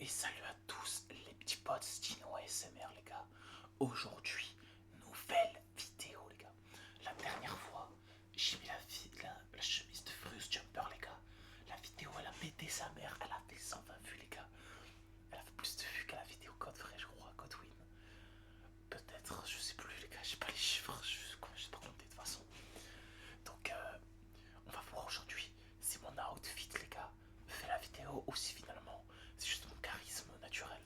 Et salut à tous les petits potes Stino ASMR les gars. Aujourd'hui, nouvelle vidéo les gars. La dernière fois, j'ai mis la chemise de Fruits Jumper les gars. La vidéo elle a pété sa mère, elle a fait 120 vues les gars. Elle a fait plus de vues que la vidéo Godfrey je crois, Godwin. Peut-être, je sais plus les gars, j'ai pas les chiffres, je sais pas compter de toute façon. Donc on va voir aujourd'hui si mon outfit les gars fait la vidéo ou si finalement c'est juste mon charisme naturel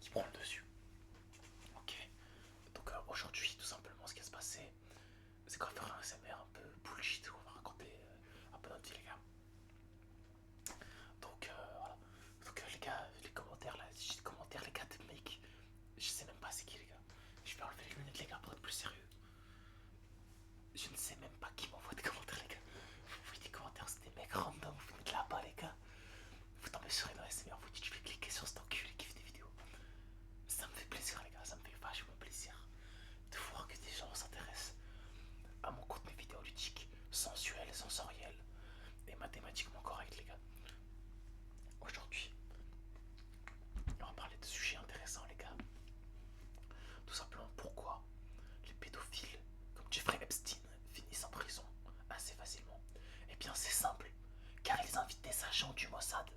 qui prend le dessus. Ok, donc aujourd'hui tout simplement ce qui va se passer c'est qu'on va faire un ASMR un peu bullshit où on va raconter un peu notre vie les gars. Donc voilà, donc les gars, les commentaires là, j'ai des commentaires les gars de mecs, je sais même pas c'est qui les gars. Je vais enlever les lunettes les gars pour être plus sérieux. Je ne sais même pas qui m'envoie des commentaires les gars. Vous voyez des commentaires, c'est des mecs random, vous venez de là-bas les gars. Vous tombez sur une ASMR, vous dites je vais cliquer sur cet enculé qui fait des vidéos. Ça me fait plaisir les gars, ça me fait vachement plaisir de voir que des gens s'intéressent à mon contenu vidéoludique, sensuel, sensoriel et mathématiquement correct les gars. Aujourd'hui, on va parler de sujets intéressants les gars. Tout simplement pourquoi les pédophiles comme Jeffrey Epstein finissent en prison assez facilement. Eh bien c'est simple, car ils invitent des agents du Mossad.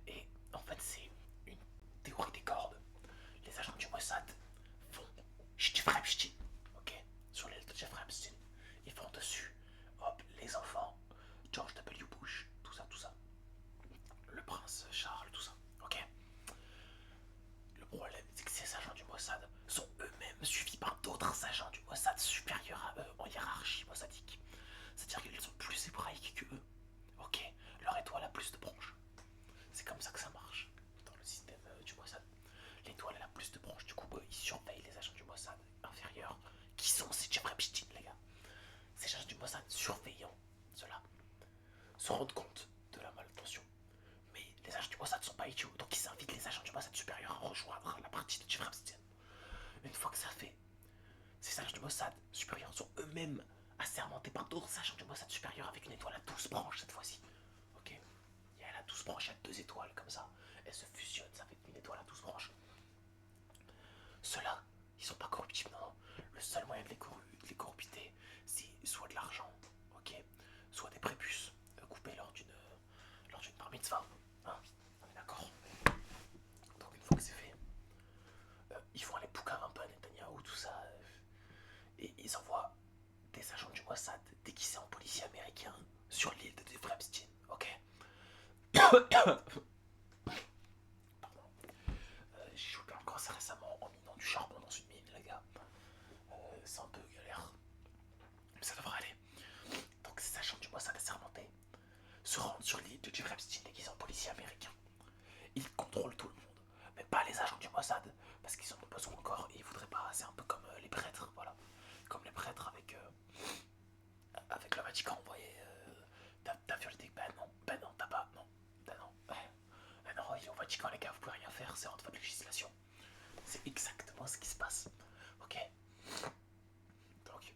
Et en fait c'est une théorie des cordes. Les agents du Mossad vont chez Jeffrey Epstein, ok, sur l'île de Jeffrey Epstein. Ils vont dessus, hop, les enfants, George W. Bush, tout ça, le prince Charles, tout ça, ok. Le problème, c'est que ces agents du Mossad sont eux-mêmes suivis par d'autres agents du Mossad supérieurs à eux en hiérarchie mossadique. C'est-à-dire qu'ils sont plus hébraïques que eux, ok. Leur étoile a plus de branches. C'est comme ça que ça marche dans le système du Mossad. L'étoile elle a plus de branches, du coup eux ils surveillent les agents du Mossad inférieurs qui sont ces Jeffrey Epstein les gars. Ces agents du Mossad surveillant cela se rendent compte de la malentention. Mais les agents du Mossad ne sont pas idiots, donc ils invitent les agents du Mossad supérieurs à rejoindre la partie de Jeffrey Epstein. Une fois que ça fait, ces agents du Mossad supérieurs sont eux-mêmes assermentés par d'autres agents du Mossad supérieurs avec une étoile à 12 branches cette fois-ci. Ok, elle a 12 branches, il y a 2 étoiles comme ça. Elles se fusionnent, ça fait une étoile à 12 branches. Ceux-là, ils sont pas corruptibles, non. Le seul moyen de les corrupter, c'est soit de l'argent, ok, soit des prépuces coupés lors d'une bar mitzvah. Hein, on est d'accord. Donc une fois que c'est fait, ils font aller poucar un peu à Netanyahou, tout ça, et ils envoient des agents du Mossad déguisés en policiers américains sur l'île de Jeffrey Epstein, ok. Pardon. J'ai chopé un cancer récemment en minant du charbon dans une mine, les gars. C'est un peu galère. Mais ça devrait aller. Donc ces agents du Mossad assermentés se rendent sur l'île de Jeffrey Epstein déguisés en policiers américains. Ils contrôlent tout le monde, mais pas les agents du Mossad, parce qu'ils en ont besoin encore et ils voudraient pas. C'est un peu comme les prêtres, voilà. Comme les prêtres avec le Vatican, vous voyez. T'as violé des. Ben non, t'as pas. Non, ben non. Ben non, il est au Vatican, les gars, vous pouvez rien faire, c'est hors de votre législation. C'est exactement ce qui se passe. Ok. Donc,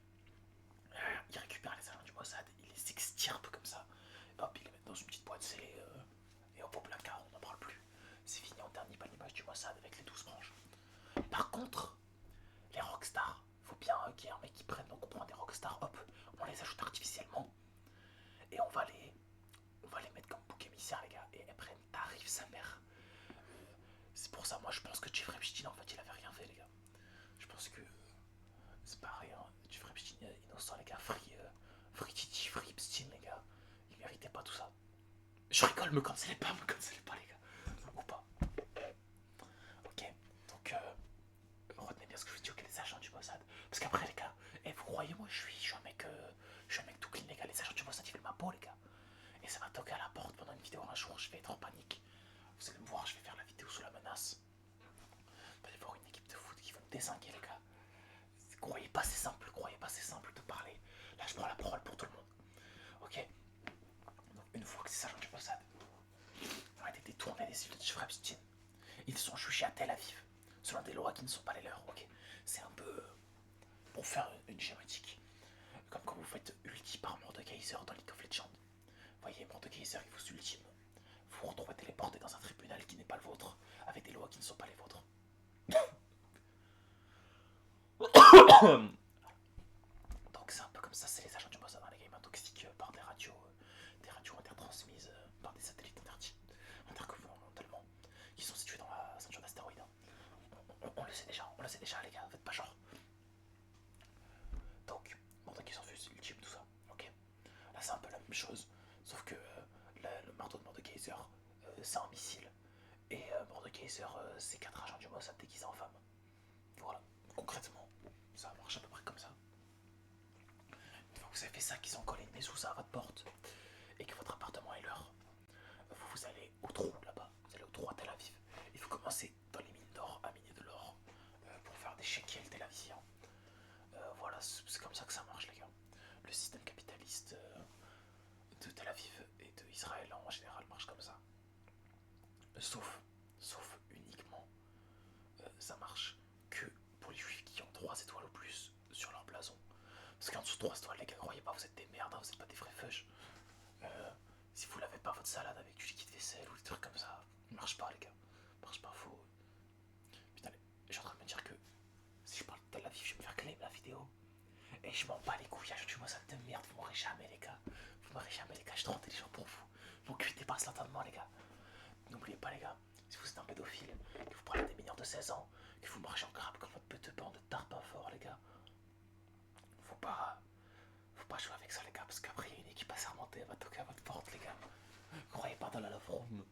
ils récupèrent les agents du Mossad, ils les extirpent comme ça. Hop, ils les mettent dans une petite boîte scellée. Et hop, au placard, on n'en parle plus. C'est fini, on ternit pas l'image du Mossad avec les 12 branches. Par contre, les rockstars, faut bien qu'il y ait un mec qui prenne, donc on prend des rockstars, hop, on les ajoute artificiellement. Et on va les mettre comme bouc émissaire, les gars. Et elles prennent tarif sa mère. C'est pour ça, moi je pense que Jeffrey Epstein, en fait, il avait rien fait, les gars. Je pense que c'est pas rien. Jeffrey Epstein innocent, les gars. Free Titi, Free Epstein, les gars. Il méritait pas tout ça. Je rigole, me cancellez pas, les gars. Ou pas. Ok, donc retenez bien ce que je vous dis, ok, les agents du Mossad. Parce qu'après, les gars, vous croyez, moi, je suis un mec tout clean, les gars. Les agents du Mossad, ils veulent ma peau, les gars. Et ça va toquer à la porte pendant une vidéo un jour, je vais être en panique. Vous allez me voir, je vais faire la vidéo sous la menace. Il va y avoir une équipe de foot qui va me désinguer, les gars. Croyez pas, c'est simple de parler. Là, je prends la parole pour tout le monde. Ok. Donc, une fois que ces agents du Mossad ont été détournés des îles de Jeffrey Epstein, ils sont jugés à Tel Aviv, selon des lois qui ne sont pas les leurs, ok. C'est un peu pour faire une schématique. Comme quand vous faites ulti par Mordekaiser dans League of Legends. Voyez, Mordekaiser, il vous ultime. Vous vous retrouvez téléporté dans un tribunal qui n'est pas le vôtre. Donc c'est un peu comme ça, c'est les agents du Mossad dans les games intoxiques par des radios intertransmises par des satellites intergouvernementalement qui sont situés dans la ceinture d'astéroïdes. On le sait déjà les gars, faites pas genre. Donc, Mordekaiser ultime, tout ça, ok. Là c'est un peu la même chose, sauf que le marteau de Mordekaiser c'est un missile, et Mordekaiser c'est 4 agents du Mossad déguisés en femme. Voilà, concrètement, ça marche à peu près comme ça. Une fois que vous avez fait ça, qu'ils ont collé une mezouza à votre porte, et que votre appartement est leur, vous allez au trou là-bas, vous allez au trou à Tel Aviv. Il faut commencer dans les mines d'or à miner de l'or pour faire des shekels tel-aviviens. Voilà, c'est comme ça que ça marche les gars. Le système capitaliste de Tel Aviv et de Israël en général marche comme ça. Sauf uniquement, ça marche que pour les juifs qui ont 3 étoiles ou plus sur leur blason. Parce qu'en dessous de 3 étoiles, les gars, croyez pas, vous êtes des merdes, hein, vous êtes pas des vrais feuches. Si vous l'avez pas votre salade avec du liquide vaisselle ou des trucs comme ça, marche pas les gars. Marche pas, faut. Putain, je suis en train de me dire que si je parle de Tel Aviv, je vais me faire claim la vidéo. Et je m'en bats les couilles, ajoutez-moi ça de merde, vous m'aurez jamais les gars. Vous m'aurez jamais les gars, je suis trop intelligent pour vous. Mon QI dépasse l'entendement les gars. N'oubliez pas les gars, si vous êtes un pédophile, que vous parlez des mineurs de 16 ans, que vous marchez en crabe comme votre petite bande de tarpins forts les gars. Faut pas jouer avec ça les gars, parce qu'après il y a une équipe assermentée, elle va toquer à votre porte les gars. Croyez pas dans la love room.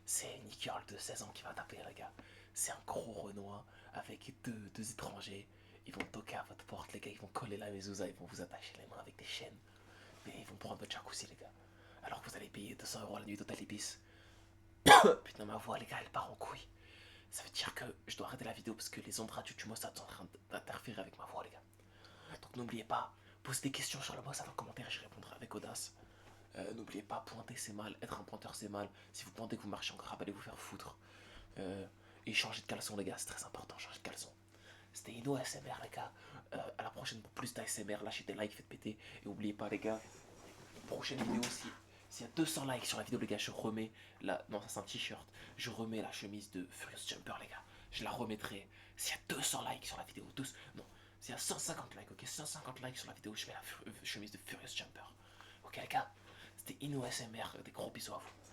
C'est une girl de 16 ans qui va taper les gars. C'est un gros Renoir avec deux étrangers. Ils vont toquer à votre porte les gars, ils vont coller la mezouza, ils vont vous attacher les mains avec des chaînes. Mais ils vont prendre votre jacuzzi les gars. Alors que vous allez payer 200 € la nuit d'hôtel Ibis. Putain ma voix les gars elle part en couille. Ça veut dire que je dois arrêter la vidéo parce que les ondes radio du Mossad sont en train d'interférer avec ma voix les gars. Donc n'oubliez pas, posez des questions sur le Mossad en commentaire et je répondrai avec audace. N'oubliez pas, pointer c'est mal, être un pointeur c'est mal. Si vous pointez que vous marchez en crabe, allez vous faire foutre. Et changer de caleçon les gars, c'est très important, changer de caleçon. C'était Ino ASMR les gars. À la prochaine pour plus d'ASMR, lâchez des likes, faites péter. Et n'oubliez pas les gars, prochaine vidéo aussi. S'il y a 200 likes sur la vidéo les gars, je remets la... Non ça c'est un t-shirt. Je remets la chemise de Furious Jumper les gars. Je la remettrai. S'il y a 200 likes sur la vidéo, non. S'il y a 150 likes, ok, 150 likes sur la vidéo, je mets la chemise de Furious Jumper. Ok les gars, c'était Ino ASMR, des gros bisous à vous.